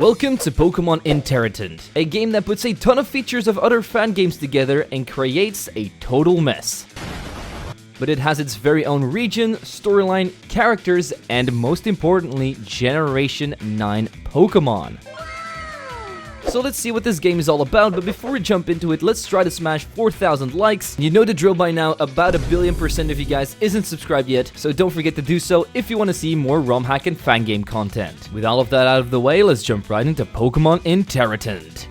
Welcome to Pokemon Interident, a game that puts a ton of features of other fan games together and creates a total mess. But it has its very own region, storyline, characters, and most importantly, Generation 9 Pokemon. So let's see what this game is all about, but before we jump into it, let's try to smash 4,000 likes. You know the drill by now, about 1,000,000,000% of you guys isn't subscribed yet, so don't forget to do so if you want to see more ROM hack and fangame content. With all of that out of the way, let's jump right into Pokemon Interident.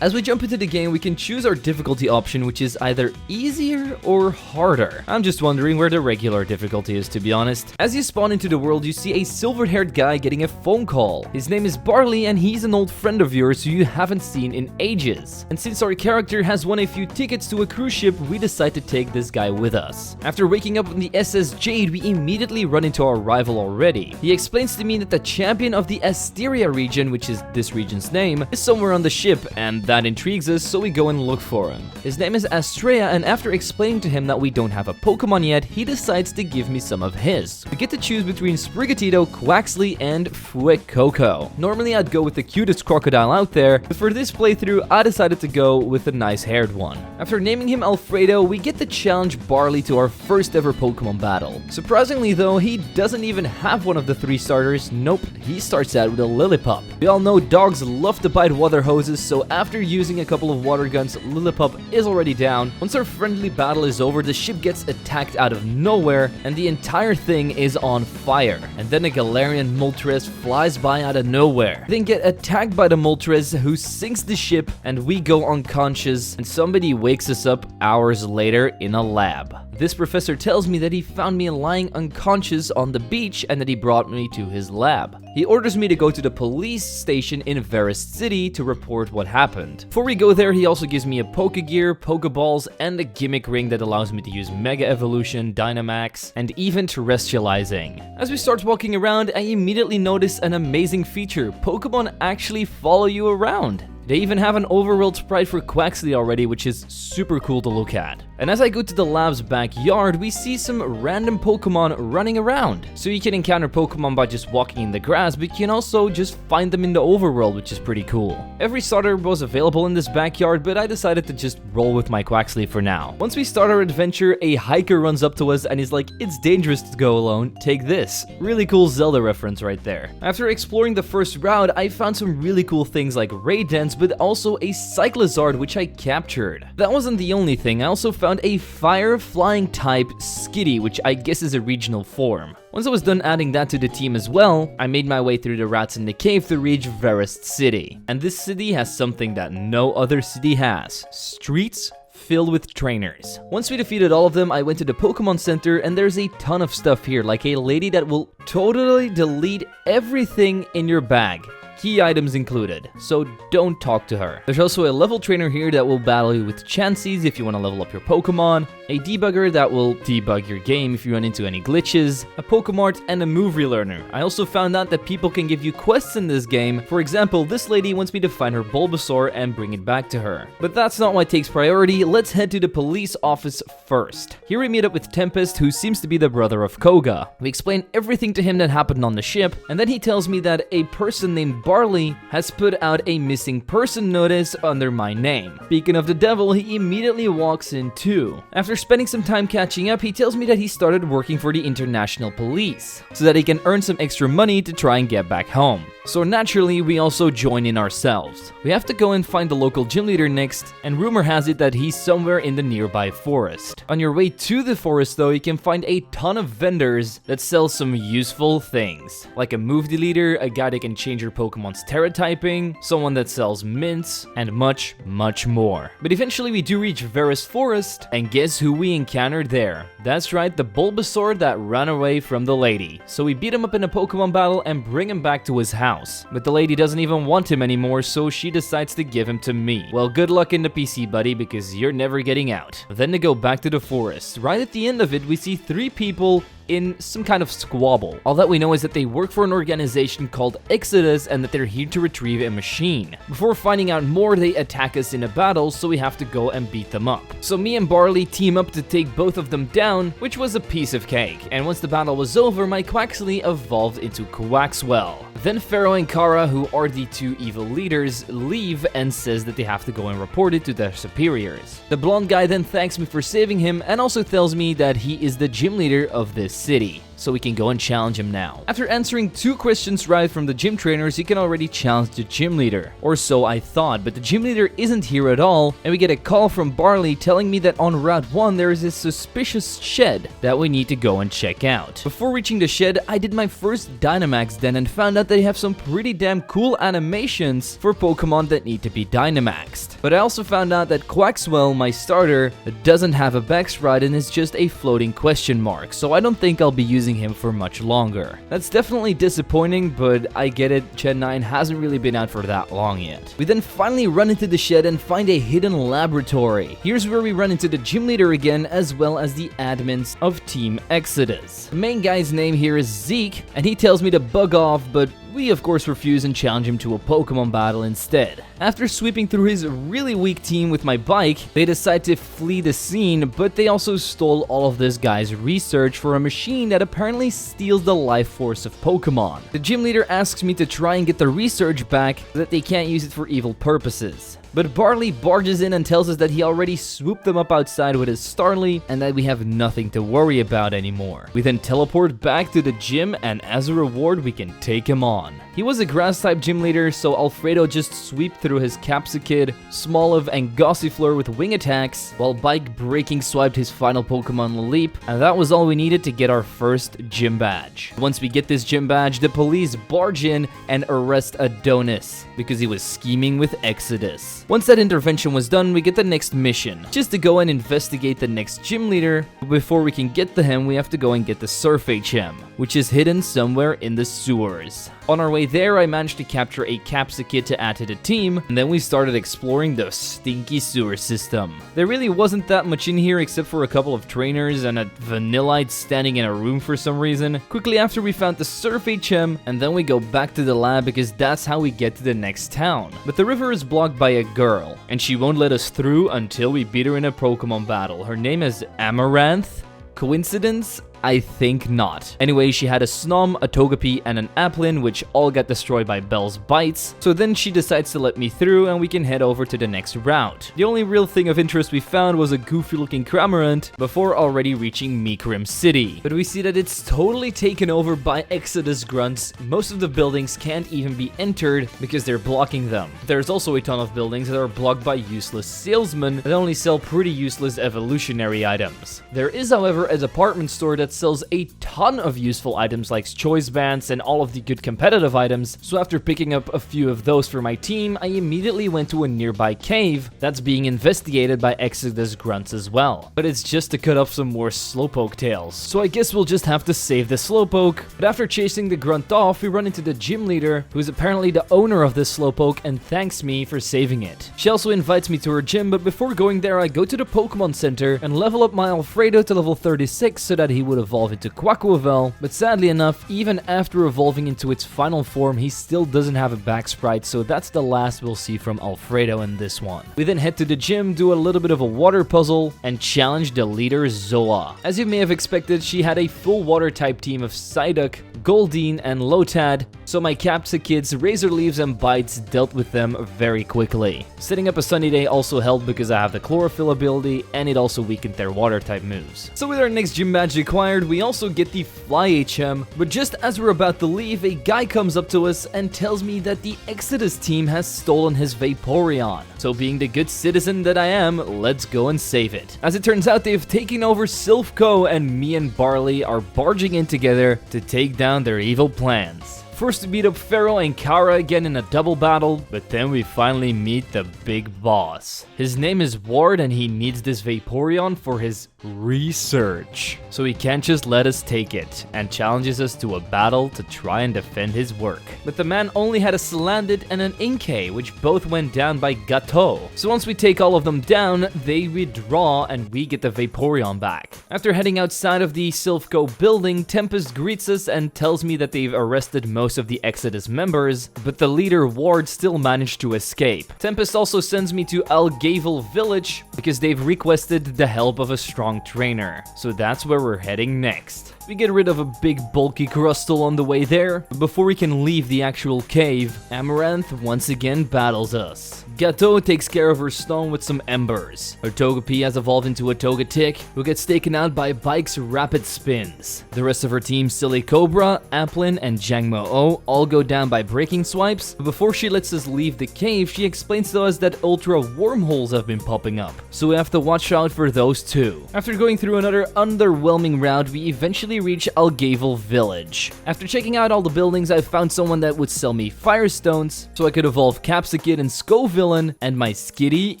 As we jump into the game, we can choose our difficulty option, which is either easier or harder. I'm just wondering where the regular difficulty is, to be honest. As you spawn into the world, you see a silver-haired guy getting a phone call. His name is Barley, and he's an old friend of yours who you haven't seen in ages. And since our character has won a few tickets to a cruise ship, we decide to take this guy with us. After waking up on the SS Jade, we immediately run into our rival already. He explains to me that the champion of the Asteria region, which is this region's name, is somewhere on the ship, and that intrigues us, so we go and look for him. His name is Astrea, and after explaining to him that we don't have a Pokemon yet, he decides to give me some of his. We get to choose between Sprigatito, Quaxly, and Fuecoco. Normally I'd go with the cutest crocodile out there, but for this playthrough I decided to go with the nice-haired one. After naming him Alfredo, we get to challenge Barley to our first ever Pokemon battle. Surprisingly though, he doesn't even have one of the 3 starters. Nope, he starts out with a Lillipup. We all know dogs love to bite water hoses, so after using a couple of water guns, Lillipup is already down. Once our friendly battle is over, the ship gets attacked out of nowhere, and the entire thing is on fire. And then a Galarian Moltres flies by out of nowhere. We then get attacked by the Moltres, who sinks the ship, and we go unconscious, and somebody wakes us up hours later in a lab. This professor tells me that he found me lying unconscious on the beach and that he brought me to his lab. He orders me to go to the police station in Forest City to report what happened. Before we go there, he also gives me a Pokegear, Pokeballs, and a gimmick ring that allows me to use Mega Evolution, Dynamax, and even Terrestrializing. As we start walking around, I immediately notice an amazing feature. Pokemon actually follow you around. They even have an overworld sprite for Quaxly already, which is super cool to look at. And as I go to the lab's backyard, we see some random Pokemon running around. So you can encounter Pokemon by just walking in the grass, but you can also just find them in the overworld, which is pretty cool. Every starter was available in this backyard, but I decided to just roll with my Quaxly for now. Once we start our adventure, a hiker runs up to us and he's like, "It's dangerous to go alone, take this." Really cool Zelda reference right there. After exploring the first route, I found some really cool things like Raydance, but also a Cyclizard, which I captured. That wasn't the only thing. I also found a fire flying type Skitty, which I guess is a regional form. Once I was done adding that to the team as well, I made my way through the rats in the cave to reach Forest City. And this city has something that no other city has: streets filled with trainers. Once we defeated all of them, I went to the Pokemon Center, and there's a ton of stuff here, like a lady that will totally delete everything in your bag. Key items included, so don't talk to her. There's also a level trainer here that will battle you with Chanseys if you want to level up your Pokemon, a debugger that will debug your game if you run into any glitches, a Pokemart, and a move relearner. I also found out that people can give you quests in this game. For example, this lady wants me to find her Bulbasaur and bring it back to her. But that's not what takes priority. Let's head to the police office first. Here we meet up with Tempest, who seems to be the brother of Koga. We explain everything to him that happened on the ship, and then he tells me that a person named Barley has put out a missing person notice under my name. Speaking of the devil, he immediately walks in too. After spending some time catching up, he tells me that he started working for the international police so that he can earn some extra money to try and get back home. So naturally, we also join in ourselves. We have to go and find the local gym leader next, and rumor has it that he's somewhere in the nearby forest. On your way to the forest though, you can find a ton of vendors that sell some useful things, like a move deleter, a guy that can change your Pokemon's Terra typing, someone that sells mints, and much, much more. But eventually we do reach Varus Forest, and guess who we encountered there? That's right, the Bulbasaur that ran away from the lady. So we beat him up in a Pokemon battle and bring him back to his house. But the lady doesn't even want him anymore, so she decides to give him to me. Well, good luck in the PC, buddy, because you're never getting out. Then to go back to the forest. Right at the end of it, we see 3 people in some kind of squabble. All that we know is that they work for an organization called Exodus and that they're here to retrieve a machine. Before finding out more, they attack us in a battle, so we have to go and beat them up. So me and Barley team up to take both of them down, which was a piece of cake. And once the battle was over, my Quaxly evolved into Quaxwell. Then Pharaoh and Kara, who are the two evil leaders, leave and says that they have to go and report it to their superiors. The blonde guy then thanks me for saving him and also tells me that he is the gym leader of this city, so we can go and challenge him now. After answering 2 questions right from the gym trainers, you can already challenge the gym leader. Or so I thought, but the gym leader isn't here at all, and we get a call from Barley telling me that on Route 1 there is a suspicious shed that we need to go and check out. Before reaching the shed, I did my first Dynamax den and found out they have some pretty damn cool animations for Pokemon that need to be Dynamaxed. But I also found out that Quaxwell, my starter, doesn't have a backsprite and is just a floating question mark, so I don't think I'll be using him for much longer. That's definitely disappointing, but I get it, Gen 9 hasn't really been out for that long yet. We then finally run into the shed and find a hidden laboratory. Here's where we run into the gym leader again, as well as the admins of Team Exodus. The main guy's name here is Zeke, and he tells me to bug off, but we of course refuse and challenge him to a Pokemon battle instead. After sweeping through his really weak team with my bike, they decide to flee the scene, but they also stole all of this guy's research for a machine that apparently steals the life force of Pokemon. The gym leader asks me to try and get the research back, so that they can't use it for evil purposes. But Barley barges in and tells us that he already swooped them up outside with his Starly and that we have nothing to worry about anymore. We then teleport back to the gym, and as a reward we can take him on. He was a grass-type gym leader, so Alfredo just swept through his Capsakid, Smoliv, and Gossifleur with wing attacks, while Bike breaking swiped his final Pokemon Leap, and that was all we needed to get our first gym badge. Once we get this gym badge, the police barge in and arrest Adonis, because he was scheming with Exodus. Once that intervention was done, we get the next mission, just to go and investigate the next gym leader. But before we can get to him, we have to go and get the Surf HM, which is hidden somewhere in the sewers. On our way there, I managed to capture a Capsakid to add to the team, and then we started exploring the stinky sewer system. There really wasn't that much in here except for a couple of trainers and a Vanillite standing in a room for some reason. Quickly after, we found the Surf HM, and then we go back to the lab because that's how we get to the next town. But the river is blocked by a girl, and she won't let us through until we beat her in a Pokemon battle. Her name is Amaranth. Coincidence? I think not. Anyway, she had a Snom, a Togepi, and an Applin, which all got destroyed by Belle's bites, so then she decides to let me through and we can head over to the next route. The only real thing of interest we found was a goofy looking Cramorant before already reaching Mikrim City. But we see that it's totally taken over by Exodus grunts. Most of the buildings can't even be entered because they're blocking them. There's also a ton of buildings that are blocked by useless salesmen that only sell pretty useless evolutionary items. There is, however, a department store that sells a ton of useful items like choice bands and all of the good competitive items, so after picking up a few of those for my team, I immediately went to a nearby cave that's being investigated by Exodus grunts as well. But it's just to cut off some more Slowpoke tails, so I guess we'll just have to save the Slowpoke. But after chasing the grunt off, we run into the gym leader, who's apparently the owner of this Slowpoke and thanks me for saving it. She also invites me to her gym, but before going there I go to the Pokemon Center and level up my Alfredo to level 36 so that he would evolve into Quaquaval, but sadly enough, even after evolving into its final form, he still doesn't have a back sprite, so that's the last we'll see from Alfredo in this one. We then head to the gym, do a little bit of a water puzzle, and challenge the leader Zoa. As you may have expected, she had a full water type team of Psyduck, Goldeen, and Lotad, so my Capsakids, Razor Leaves, and Bites dealt with them very quickly. Setting up a Sunny Day also helped because I have the Chlorophyll ability, and it also weakened their water type moves. So with our next gym badge acquired, we also get the Fly HM, but just as we're about to leave, a guy comes up to us and tells me that the Exodus team has stolen his Vaporeon. So being the good citizen that I am, let's go and save it. As it turns out, they've taken over Silphco, and me and Barley are barging in together to take down their evil plans. First to beat up Pharaoh and Kara again in a double battle, but then we finally meet the big boss. His name is Ward and he needs this Vaporeon for his research. So he can't just let us take it, and challenges us to a battle to try and defend his work. But the man only had a Salandit and an Inkay, which both went down by Gateau. So once we take all of them down, they withdraw and we get the Vaporeon back. After heading outside of the Silphco building, Tempest greets us and tells me that they've arrested most of the Exodus members, but the leader Ward still managed to escape. Tempest also sends me to Elgall Village because they've requested the help of a strong trainer. So that's where we're heading next. We get rid of a big bulky Crustle on the way there, but before we can leave the actual cave, Amaranth once again battles us. Gateau takes care of her stone with some embers. Her Togepi has evolved into a Togetic, who gets taken out by Bike's rapid spins. The rest of her team, Silly Cobra, Applin, and Jangmo-O, all go down by breaking swipes, but before she lets us leave the cave, she explains to us that ultra wormholes have been popping up, so we have to watch out for those too. After going through another underwhelming route, we eventually reach Elgall Village. After checking out all the buildings, I found someone that would sell me Firestones, so I could evolve Capsicid and Scovillain and my Skitty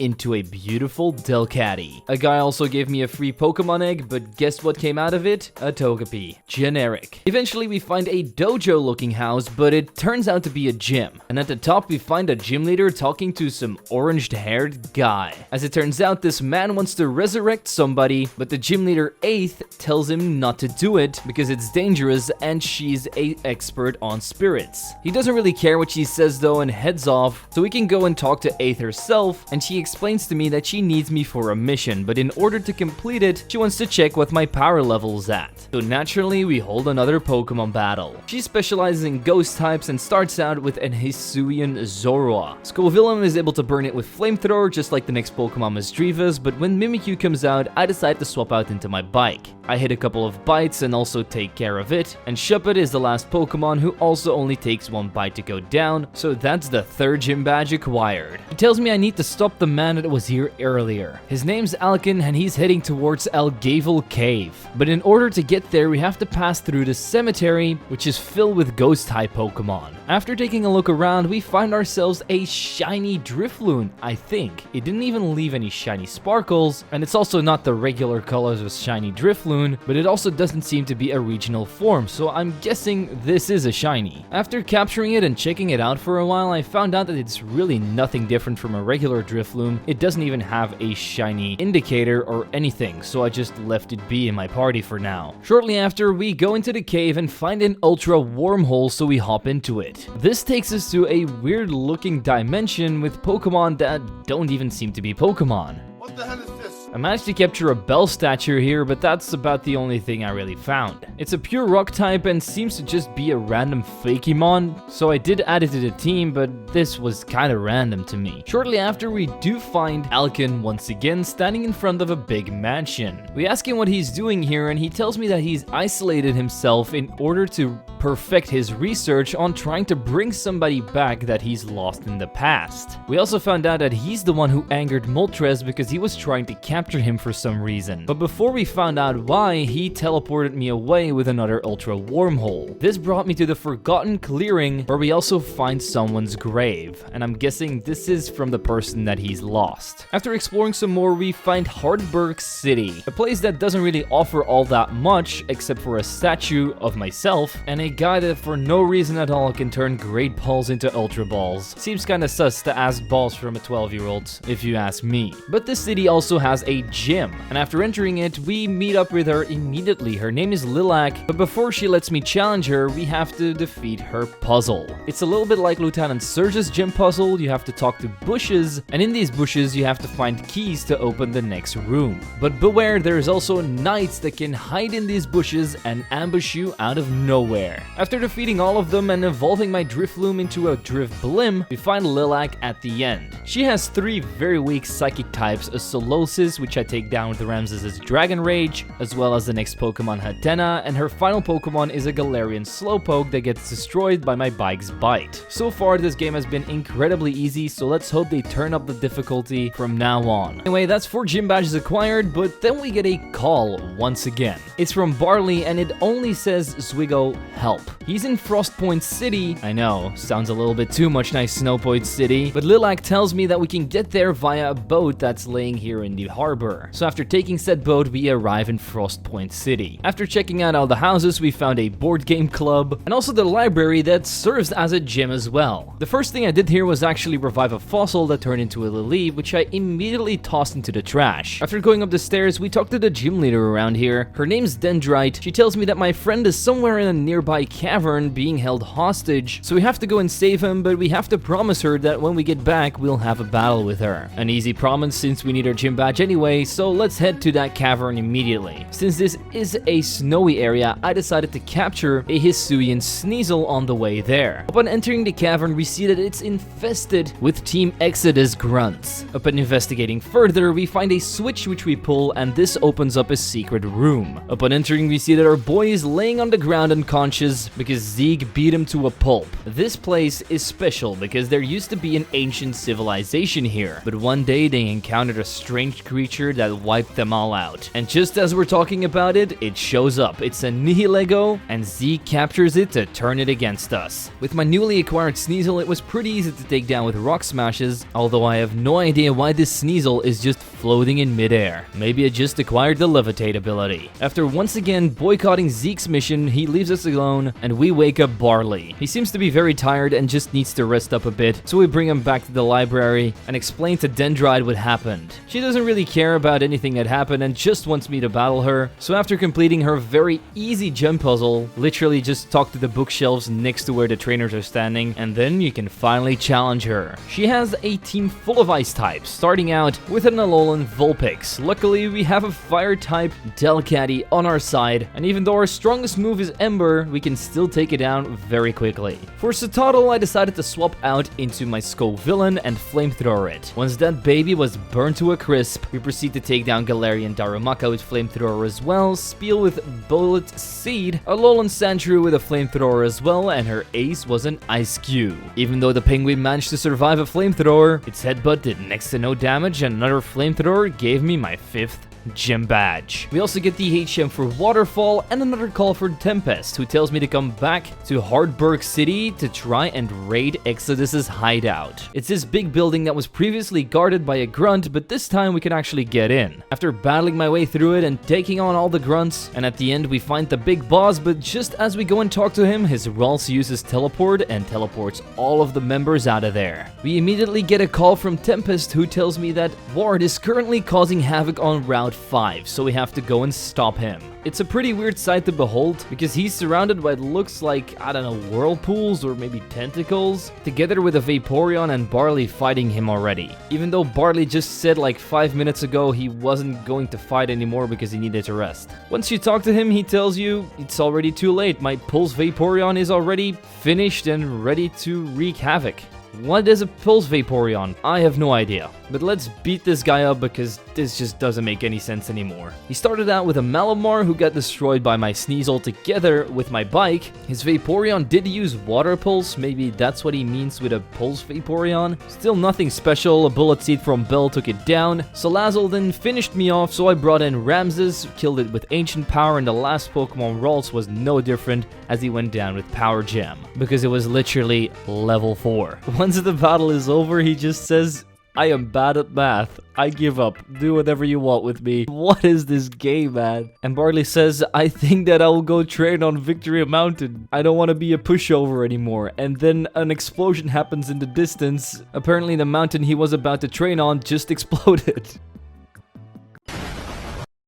into a beautiful Delcatty. A guy also gave me a free Pokemon egg, but guess what came out of it? A Togepi. Generic. Eventually we find a dojo looking house, but it turns out to be a gym. And at the top we find a gym leader talking to some orange haired guy. As it turns out, this man wants to resurrect somebody, but the gym leader 8th tells him not to do it because it's dangerous and she's an expert on spirits. He doesn't really care what she says though and heads off, so we can go and talk to 8th herself, and she explains to me that she needs me for a mission, but in order to complete it, she wants to check what my power level's at. So naturally, we hold another Pokemon battle. She specializes in ghost types and starts out with an Hisuian Zorua. Scovillain is able to burn it with Flamethrower just like the next Pokemon Misdreavus, but when Mimikyu comes out, I decide to swap out into my Bike. I hit a couple of bites and also take care of it, and Shuppet is the last Pokemon who also only takes one bite to go down, so that's the 3rd gym badge acquired. He tells me I need to stop the man that was here earlier. His name's Alkin and he's heading towards Elgall Cave. But in order to get there, we have to pass through the cemetery, which is filled with ghost-type Pokemon. After taking a look around, we find ourselves a shiny Drifloon, I think. It didn't even leave any shiny sparkles, and it's also not the regular colors of shiny Drifloon, but it also doesn't seem to be a regional form, so I'm guessing this is a shiny. After capturing it and checking it out for a while, I found out that it's really nothing different from a regular Drifloon. It doesn't even have a shiny indicator or anything, so I just left it be in my party for now. Shortly after, we go into the cave and find an ultra wormhole, so we hop into it. This takes us to a weird looking dimension with Pokemon that don't even seem to be Pokemon. What the hell is this? I managed to capture a Bell statue here, but that's about the only thing I really found. It's a pure rock type and seems to just be a random fakemon, so I did add it to the team, but this was kinda random to me. Shortly after, we do find Alkin once again standing in front of a big mansion. We ask him what he's doing here, and he tells me that he's isolated himself in order to perfect his research on trying to bring somebody back that he's lost in the past. We also found out that he's the one who angered Moltres because he was trying to capture him for some reason. But before we found out why, he teleported me away with another ultra wormhole. This brought me to the Forgotten Clearing, where we also find someone's grave, and I'm guessing this is from the person that he's lost. After exploring some more, we find Hardburg City, a place that doesn't really offer all that much except for a statue of myself and a guy that for no reason at all can turn Great Balls into Ultra Balls. Seems kinda sus to ask balls from a 12-year-old, if you ask me. But this city also has a gym, and after entering it, we meet up with her immediately. Her name is Lilac, but before she lets me challenge her, we have to defeat her puzzle. It's a little bit like Lieutenant Surge's gym puzzle. You have to talk to bushes, and in these bushes, you have to find keys to open the next room. But beware, there's also knights that can hide in these bushes and ambush you out of nowhere. After defeating all of them and evolving my Drifloon into a Drifblim, we find Lilac at the end. She has 3 very weak psychic types, a Solosis, which I take down with Ramses' Dragon Rage, as well as the next Pokemon Hatena, and her final Pokemon is a Galarian Slowpoke that gets destroyed by my Bike's Bite. So far, this game has been incredibly easy, so let's hope they turn up the difficulty from now on. Anyway, that's 4 gym badges acquired, but then we get a call once again. It's from Barley, and it only says Zwiggojr help. He's in Frostpoint City. I know, sounds a little bit too much like Snowpoint City, but Lilac tells me that we can get there via a boat that's laying here in the harbor. harbor. So after taking said boat, we arrive in Frostpoint City. After checking out all the houses, we found a board game club and also the library that serves as a gym as well. The first thing I did here was actually revive a fossil that turned into a lily, which I immediately tossed into the trash. After going up the stairs, we talked to the gym leader around here. Her name's Dendrite. She tells me that my friend is somewhere in a nearby cavern being held hostage, so we have to go and save him, but we have to promise her that when we get back, we'll have a battle with her. An easy promise since we need our gym badge anyway, so let's head to that cavern immediately. Since this is a snowy area, I decided to capture a Hisuian Sneasel on the way there. Upon entering the cavern, we see that it's infested with Team Exodus grunts. Upon investigating further, we find a switch which we pull, and this opens up a secret room. Upon entering, we see that our boy is laying on the ground unconscious because Zeke beat him to a pulp. This place is special because there used to be an ancient civilization here, but one day they encountered a strange creature that wiped them all out. And just as we're talking about it, it shows up. It's a Nihilego, and Zeke captures it to turn it against us. With my newly acquired Sneasel, it was pretty easy to take down with rock smashes, although I have no idea why this Sneasel is just floating in midair. Maybe it just acquired the levitate ability. After once again boycotting Zeke's mission, he leaves us alone, and we wake up Barley. He seems to be very tired and just needs to rest up a bit, so we bring him back to the library and explain to Dendrite what happened. She doesn't really care about anything that happened and just wants me to battle her, so after completing her very easy gem puzzle, literally just talk to the bookshelves next to where the trainers are standing, and then you can finally challenge her. She has a team full of ice types, starting out with an Alolan Vulpix. Luckily, we have a fire type Delcatty on our side, and even though our strongest move is Ember, we can still take it down very quickly. For Citadel, I decided to swap out into my Villain and flamethrower it. Once that baby was burned to a crisp, we proceed to take down Galarian Darumaka with flamethrower as well, Spiel with Bullet Seed, Alolan Sandshrew with a flamethrower as well, and her ace was an Ice Cube. Even though the penguin managed to survive a flamethrower, its headbutt did next to no damage, and another flamethrower gave me my 5th gym badge. We also get the HM for Waterfall and another call for Tempest, who tells me to come back to Hardburg City to try and raid Exodus's hideout. It's this big building that was previously guarded by a grunt, but this time we can actually get in. After battling my way through it and taking on all the grunts, and at the end we find the big boss, but just as we go and talk to him, his Ralts uses teleport and teleports all of the members out of there. We immediately get a call from Tempest, who tells me that Ward is currently causing havoc on Route 5, so we have to go and stop him. It's a pretty weird sight to behold, because he's surrounded by what looks like, I don't know, whirlpools or maybe tentacles, together with a Vaporeon and Barley fighting him already. Even though Barley just said like 5 minutes ago he wasn't going to fight anymore because he needed to rest. Once you talk to him, he tells you it's already too late. My Pulse Vaporeon is already finished and ready to wreak havoc. What is a Pulse Vaporeon? I have no idea. But let's beat this guy up because this just doesn't make any sense anymore. He started out with a Malamar who got destroyed by my Sneasel together with my bike. His Vaporeon did use Water Pulse, maybe that's what he means with a Pulse Vaporeon. Still nothing special, a Bullet Seed from Bell took it down. Salazzle then finished me off, so I brought in Ramses, killed it with Ancient Power, and the last Pokemon Ralts was no different as he went down with Power Gem, because it was literally level 4. Once the battle is over, he just says, I am bad at math. I give up. Do whatever you want with me. What is this game, man? And Barley says, I think that I will go train on Victory Mountain. I don't want to be a pushover anymore. And then an explosion happens in the distance. Apparently the mountain he was about to train on just exploded.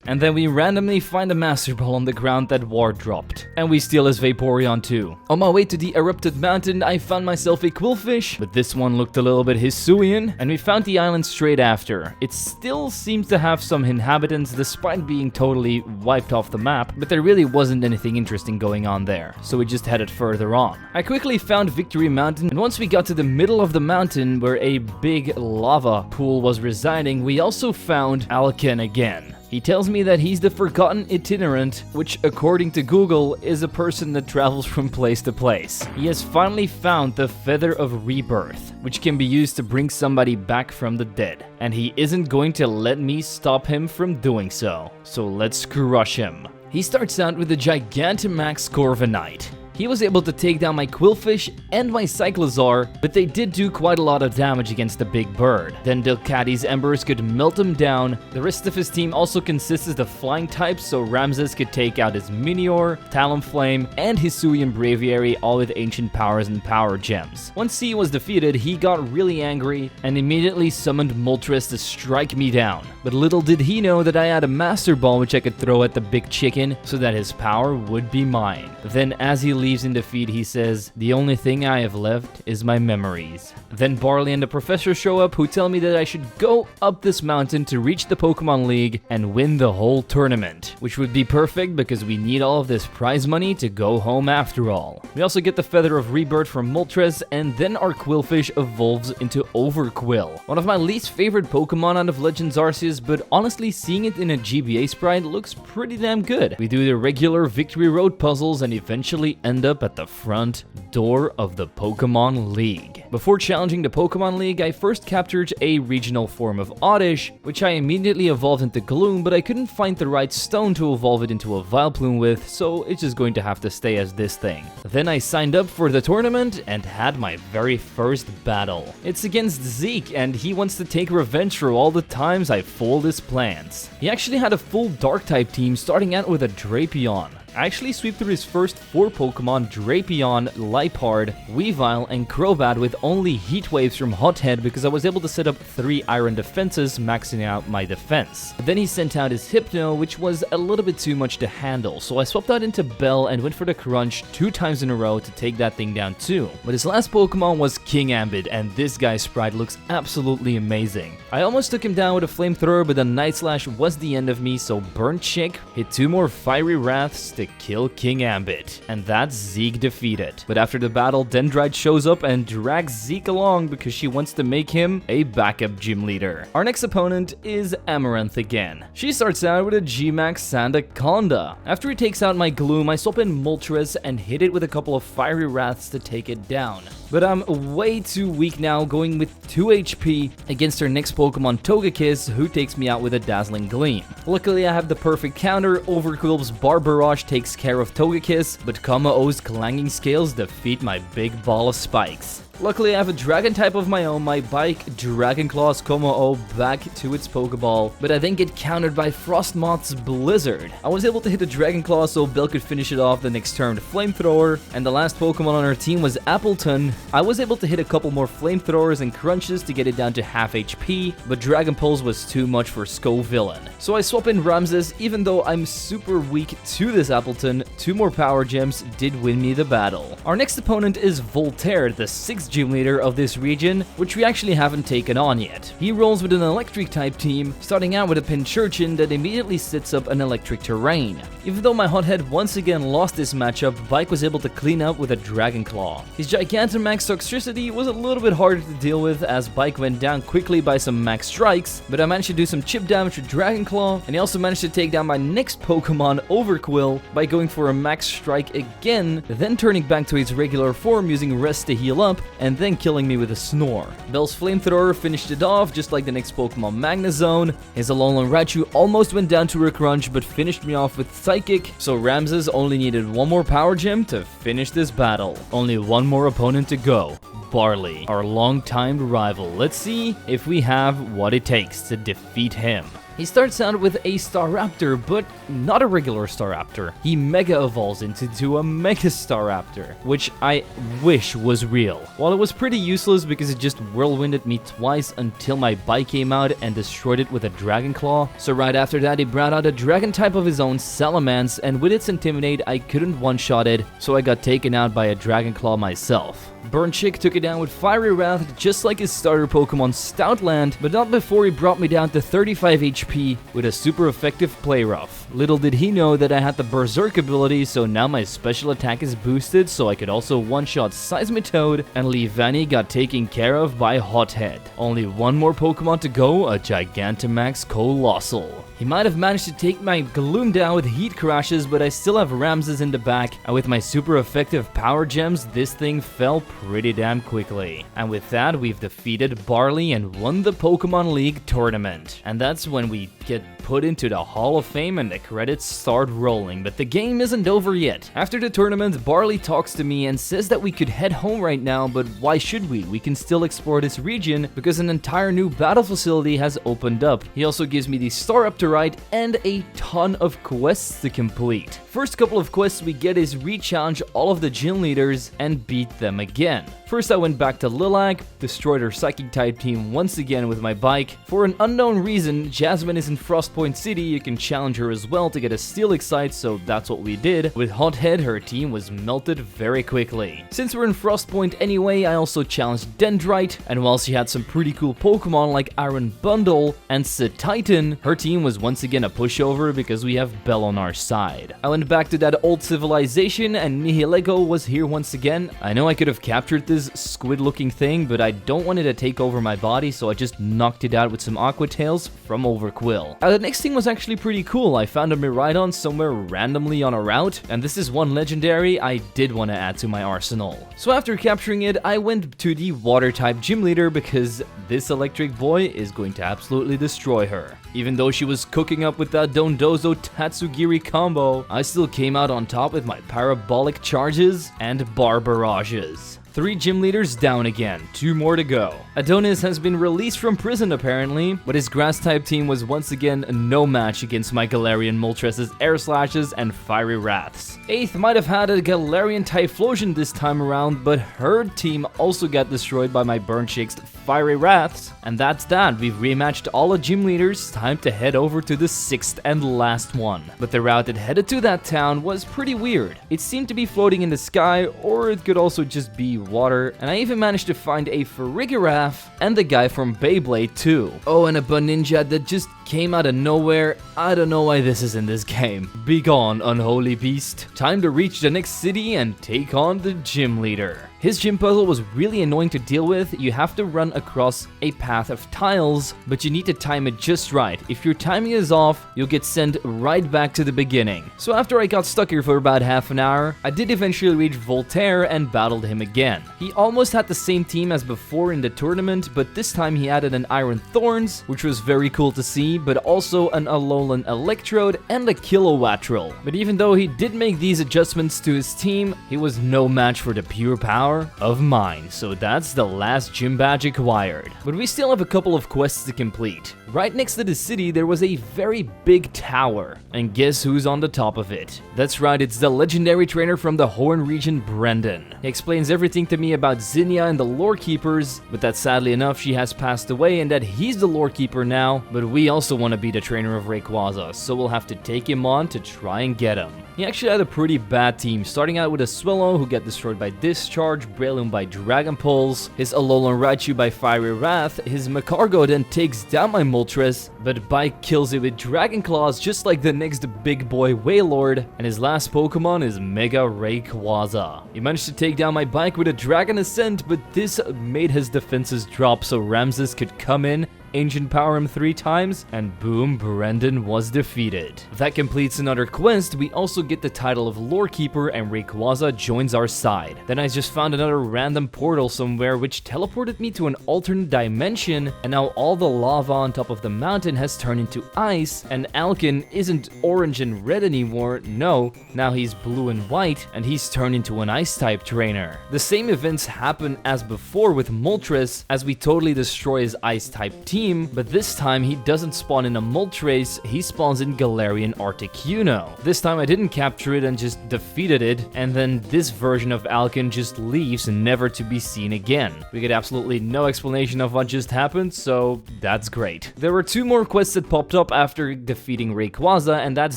And then we randomly find a Master Ball on the ground that Ward dropped. And we steal his Vaporeon too. On my way to the erupted mountain, I found myself a Quillfish, but this one looked a little bit Hisuian, and we found the island straight after. It still seems to have some inhabitants despite being totally wiped off the map, but there really wasn't anything interesting going on there, so we just headed further on. I quickly found Victory Mountain, and once we got to the middle of the mountain where a big lava pool was residing, we also found Alken again. He tells me that he's the forgotten Itinerant, which according to Google is a person that travels from place to place. He has finally found the Feather of Rebirth, which can be used to bring somebody back from the dead. And he isn't going to let me stop him from doing so. So let's crush him. He starts out with a Gigantamax Corviknight. He was able to take down my Quillfish and my Cyclozar, but they did do quite a lot of damage against the big bird. Then Delcatty's Embers could melt him down. The rest of his team also consisted of flying types, so Ramses could take out his Minior, Talonflame, and Hisuian Braviary, all with ancient powers and power gems. Once he was defeated, he got really angry and immediately summoned Moltres to strike me down. But little did he know that I had a Master Ball which I could throw at the big chicken so that his power would be mine. Then as he leaves in defeat, he says, "The only thing I have left is my memories." Then Barley and the Professor show up, who tell me that I should go up this mountain to reach the Pokemon League and win the whole tournament, which would be perfect because we need all of this prize money to go home after all. We also get the Feather of Rebirth from Moltres, and then our Quillfish evolves into Overquill, one of my least favorite Pokemon out of Legends Arceus, but honestly seeing it in a GBA sprite looks pretty damn good. We do the regular Victory Road puzzles and eventually end up at the front door of the Pokemon League. Before challenging the Pokemon League, I first captured a regional form of Oddish, which I immediately evolved into Gloom, but I couldn't find the right stone to evolve it into a Vileplume with, so it's just going to have to stay as this thing. Then I signed up for the tournament and had my very first battle. It's against Zeke, and he wants to take revenge for all the times I foiled his plans. He actually had a full Dark-type team starting out with a Drapion. I actually sweep through his first 4 Pokemon, Drapion, Liepard, Weavile, and Crobat with only Heat Waves from Hothead because I was able to set up 3 Iron defenses, maxing out my defense. Then he sent out his Hypno, which was a little bit too much to handle, so I swapped out into Bell and went for the Crunch 2 times in a row to take that thing down too. But his last Pokemon was Kingambit, and this guy's sprite looks absolutely amazing. I almost took him down with a Flamethrower, but the Night Slash was the end of me, so Burn Chick hit 2 more Fiery Wraths to kill Kingambit, and that's Zeke defeated. But after the battle, Dendrite shows up and drags Zeke along because she wants to make him a backup gym leader. Our next opponent is Amaranth again. She starts out with a G-Max Sandaconda. After he takes out my Gloom, I swap in Moltres and hit it with a couple of Fiery Wraths to take it down. But I'm way too weak now, going with 2 HP against her next Pokemon, Togekiss, who takes me out with a Dazzling Gleam. Luckily, I have the perfect counter. Overquill's Barbarage takes care of Togekiss, but Kommo-o's Clanging Scales defeat my big ball of spikes. Luckily, I have a Dragon type of my own. My Bike Dragon Claws Kommo-o back to its Pokeball, but I then get countered by Frostmoth's Blizzard. I was able to hit a Dragon Claw so Bell could finish it off the next turn with Flamethrower, and the last Pokemon on our team was Appleton. I was able to hit a couple more Flamethrowers and Crunches to get it down to half HP, but Dragon Pulse was too much for Scovillain. So I swap in Ramses, even though I'm super weak to this Appleton. 2 more Power Gems did win me the battle. Our next opponent is Voltaire, the 6th gym leader of this region, which we actually haven't taken on yet. He rolls with an electric type team, starting out with a Pincurchin that immediately sets up an electric terrain. Even though my Hothead once again lost this matchup, Bike was able to clean up with a Dragon Claw. His Gigantamax Toxtricity was a little bit harder to deal with as Bike went down quickly by some Max Strikes, but I managed to do some chip damage with Dragon Claw, and he also managed to take down my next Pokemon, Overquill, by going for a Max Strike again, then turning back to its regular form using Rest to heal up, and then killing me with a Snore. Bell's Flamethrower finished it off, just like the next Pokemon, Magnezone. His Alolan Raichu almost went down to a Crunch, but finished me off with Psychic, so Ramses only needed 1 more Power Gem to finish this battle. Only 1 more opponent to go. Barley, our long-timed rival. Let's see if we have what it takes to defeat him. He starts out with a Staraptor, but not a regular Staraptor. He Mega Evolves into a Mega Staraptor, which I wish was real. While it was pretty useless because it just whirlwinded me twice until my Bike came out and destroyed it with a Dragon Claw. So right after that, he brought out a Dragon type of his own, Salamence, and with its Intimidate, I couldn't one-shot it, so I got taken out by a Dragon Claw myself. Burn Chick took it down with Fiery Wrath, just like his starter Pokemon Stoutland, but not before he brought me down to 35 HP with a super effective Play Rough. Little did he know that I had the Berserk ability, so now my special attack is boosted, so I could also one-shot Seismitoad, and Leavanny got taken care of by Hothead. Only 1 more Pokemon to go, a Gigantamax Colossal. He might have managed to take my Gloom down with Heat Crashes, but I still have Ramses in the back, and with my super effective Power Gems, this thing fell pretty damn quickly. And with that, we've defeated Barley and won the Pokemon League tournament. And that's when we get put into the Hall of Fame and the credits start rolling, but the game isn't over yet. After the tournament, Barley talks to me and says that we could head home right now, but why should we? We can still explore this region because an entire new battle facility has opened up. He also gives me the star up to right and a ton of quests to complete. First couple of quests we get is re-challenge all of the gym leaders and beat them again. First I went back to Lilac, destroyed her psychic type team once again with my bike. For an unknown reason, Jasmine is in Frostpoint City, you can challenge her as well to get a steel excite, so that's what we did. With Hothead, her team was melted very quickly. Since we're in Frostpoint anyway, I also challenged Dendrite, and while she had some pretty cool Pokemon like Iron Bundle and Titan, her team was once again a pushover because we have Bell on our side. I went back to that old civilization and Nihilego was here once again. I know I could have captured this squid looking thing, but I don't want it to take over my body, so I just knocked it out with some Aqua Tails from Overquill. The next thing was actually pretty cool. I found a Miraidon somewhere randomly on a route, and this is one legendary I did want to add to my arsenal. So after capturing it, I went to the water type gym leader because this electric boy is going to absolutely destroy her. Even though she was cooking up with that Dondozo Tatsugiri combo, I still came out on top with my parabolic charges and bar barrages. 3 gym leaders down again, 2 more to go. Adonis has been released from prison apparently, but his grass-type team was once again no match against my Galarian Moltres' Air Slashes and Fiery Wraths. 8th might have had a Galarian Typhlosion this time around, but her team also got destroyed by my Burn Chick's Fiery Wraths. And that's that, we've rematched all the gym leaders, time to head over to the 6th and last one. But the route that headed to that town was pretty weird. It seemed to be floating in the sky, or it could also just be water, and I even managed to find a Farigiraf and the guy from Beyblade too. Oh, and a Baninja that just came out of nowhere. I don't know why this is in this game. Be gone, unholy beast. Time to reach the next city and take on the gym leader. His gym puzzle was really annoying to deal with. You have to run across a path of tiles, but you need to time it just right. If your timing is off, you'll get sent right back to the beginning. So after I got stuck here for about half an hour, I did eventually reach Voltaire and battled him again. He almost had the same team as before in the tournament, but this time he added an Iron Thorns, which was very cool to see, but also an Alolan Electrode and a Kilowattrel. But even though he did make these adjustments to his team, he was no match for the pure power of mine, so that's the last gym badge acquired. But we still have a couple of quests to complete. Right next to the city there was a very big tower, and guess who's on the top of it? That's right, it's the legendary trainer from the Horn region, Brendan. He explains everything to me about Zinnia and the lore keepers, but that sadly enough she has passed away and that he's the lore keeper now, but we also want to be the trainer of Rayquaza, so we'll have to take him on to try and get him. He actually had a pretty bad team, starting out with a Swellow who got destroyed by Discharge, Breloom by Dragon Pulse, his Alolan Raichu by Fiery Wrath, his Macargo then takes down my Moltres, but Bike kills it with Dragon Claws just like the next big boy Wailord, and his last Pokemon is Mega Rayquaza. He managed to take down my Bike with a Dragon Ascent, but this made his defenses drop so Ramses could come in, Ancient Power him 3 times, and boom, Brendan was defeated. That completes another quest. We also get the title of Lore Keeper and Rayquaza joins our side. Then I just found another random portal somewhere which teleported me to an alternate dimension, and now all the lava on top of the mountain has turned into ice, and Alkin isn't orange and red anymore, no, now he's blue and white, and he's turned into an ice type trainer. The same events happen as before with Moltres, as we totally destroy his ice type team, but this time he doesn't spawn in a Moltres, he spawns in Galarian Articuno. This time I didn't capture it and just defeated it, and then this version of Alkin just leaves never to be seen again. We get absolutely no explanation of what just happened, so that's great. There were 2 more quests that popped up after defeating Rayquaza, and that's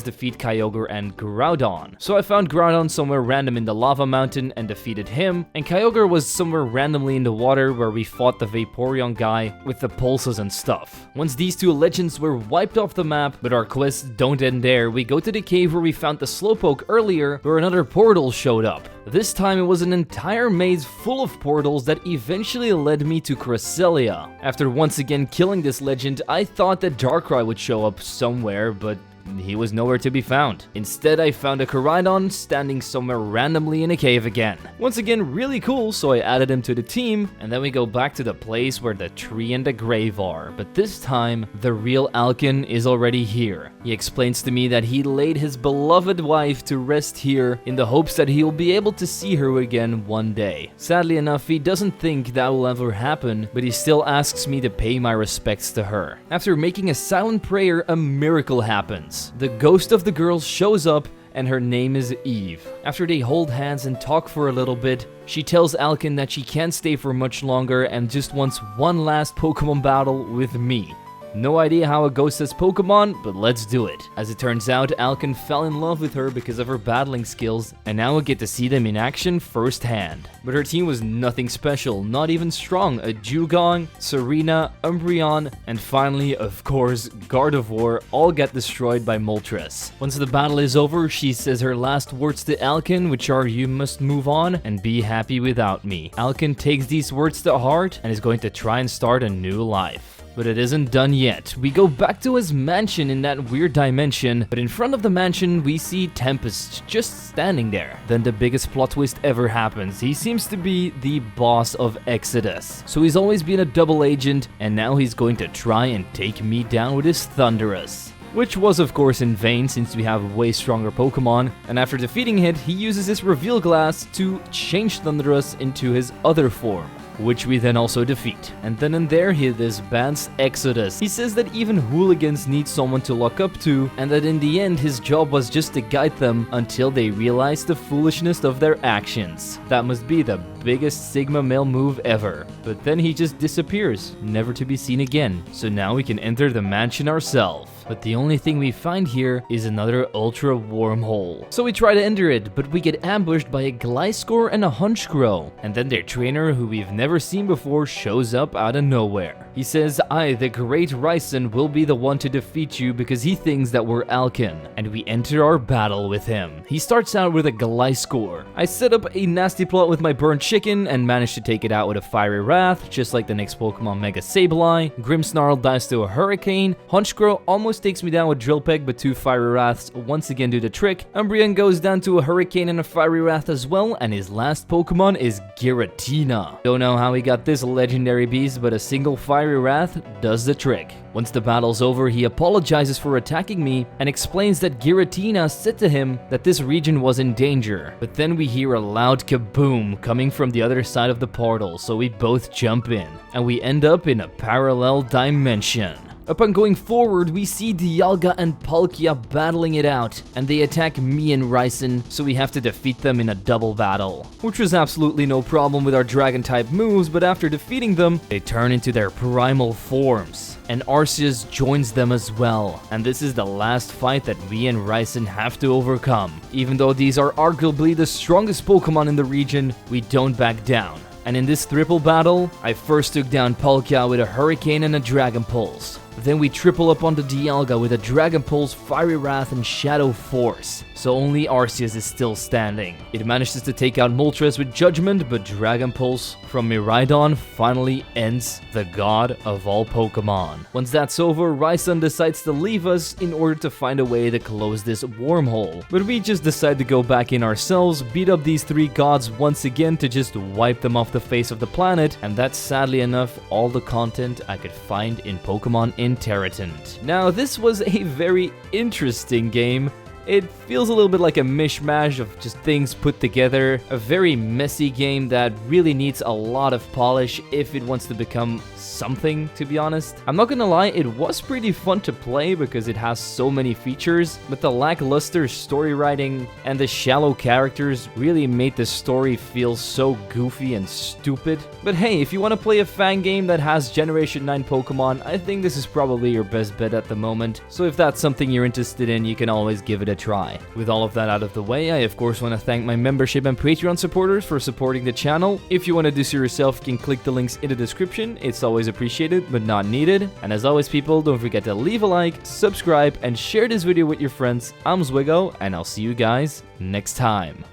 defeat Kyogre and Groudon. So I found Groudon somewhere random in the lava mountain and defeated him, and Kyogre was somewhere randomly in the water where we fought the Vaporeon guy with the pulses and stuff. Once these 2 legends were wiped off the map, but our quests don't end there, we go to the cave where we found the Slowpoke earlier, where another portal showed up. This time it was an entire maze full of portals that eventually led me to Cresselia. After once again killing this legend, I thought that Darkrai would show up somewhere, but he was nowhere to be found. Instead, I found a Interident standing somewhere randomly in a cave again. Once again, really cool, so I added him to the team, and then we go back to the place where the tree and the grave are. But this time, the real Alkin is already here. He explains to me that he laid his beloved wife to rest here in the hopes that he'll be able to see her again one day. Sadly enough, he doesn't think that will ever happen, but he still asks me to pay my respects to her. After making a silent prayer, a miracle happens. The ghost of the girl shows up, and her name is Eve. After they hold hands and talk for a little bit, she tells Alkin that she can't stay for much longer and just wants one last Pokemon battle with me. No idea how a ghost says Pokemon, but let's do it. As it turns out, Alkin fell in love with her because of her battling skills, and now we get to see them in action firsthand. But her team was nothing special, not even strong. A Dugong, Serena, Umbreon, and finally, of course, Gardevoir all get destroyed by Moltres. Once the battle is over, she says her last words to Alkin, which are, "You must move on and be happy without me." Alkin takes these words to heart and is going to try and start a new life. But it isn't done yet. We go back to his mansion in that weird dimension, but in front of the mansion we see Tempest just standing there. Then the biggest plot twist ever happens. He seems to be the boss of Exodus. So he's always been a double agent, and now he's going to try and take me down with his Thundurus. Which was of course in vain since we have way stronger Pokemon, and after defeating it, he uses his reveal glass to change Thundurus into his other form, which we then also defeat. And then and there he disbands Exodus. He says that even hooligans need someone to look up to, and that in the end his job was just to guide them until they realize the foolishness of their actions. That must be the biggest Sigma male move ever. But then he just disappears, never to be seen again. So now we can enter the mansion ourselves. But the only thing we find here is another ultra wormhole. So we try to enter it, but we get ambushed by a Gliscor and a Honchkrow. And then their trainer, who we've never seen before, shows up out of nowhere. He says, "I, the Great Ryzen, will be the one to defeat you because he thinks that we're Alkin." And we enter our battle with him. He starts out with a Gliscor. I set up a nasty plot with my burnt chicken and managed to take it out with a Fiery Wrath, just like the next Pokemon Mega Sableye. Grimmsnarl dies to a Hurricane. Honchkrow almost takes me down with Drill Peck, but two Fiery Wraths once again do the trick. Umbreon goes down to a Hurricane and a Fiery Wrath as well, and his last Pokemon is Giratina. Don't know how he got this legendary beast, but a single Fiery Wrath does the trick. Once the battle's over, he apologizes for attacking me and explains that Giratina said to him that this region was in danger. But then we hear a loud kaboom coming from the other side of the portal, so we both jump in, and we end up in a parallel dimension. Upon going forward, we see Dialga and Palkia battling it out, and they attack me and Ryzen, so we have to defeat them in a double battle. Which was absolutely no problem with our Dragon-type moves, but after defeating them, they turn into their primal forms. And Arceus joins them as well, and this is the last fight that we and Ryzen have to overcome. Even though these are arguably the strongest Pokemon in the region, we don't back down. And in this triple battle, I first took down Palkia with a Hurricane and a Dragon Pulse. Then we triple up onto Dialga with a Dragon Pulse, Fiery Wrath, and Shadow Force. So only Arceus is still standing. It manages to take out Moltres with Judgment, but Dragon Pulse from Miraidon finally ends the god of all Pokemon. Once that's over, Ryzen decides to leave us in order to find a way to close this wormhole. But we just decide to go back in ourselves, beat up these three gods once again to just wipe them off the face of the planet, and that's sadly enough all the content I could find in Pokemon Interident. Now, this was a very interesting game. It feels a little bit like a mishmash of just things put together. A very messy game that really needs a lot of polish if it wants to become something, to be honest. I'm not gonna lie, it was pretty fun to play because it has so many features, but the lackluster story writing and the shallow characters really made the story feel so goofy and stupid. But hey, if you want to play a fan game that has Generation 9 Pokemon, I think this is probably your best bet at the moment. So if that's something you're interested in, you can always give it a try. With all of that out of the way, I of course want to thank my membership and Patreon supporters for supporting the channel. If you want to do so yourself, you can click the links in the description. It's always appreciated, but not needed. And as always, people, don't forget to leave a like, subscribe, and share this video with your friends. I'm Zwigo, and I'll see you guys next time.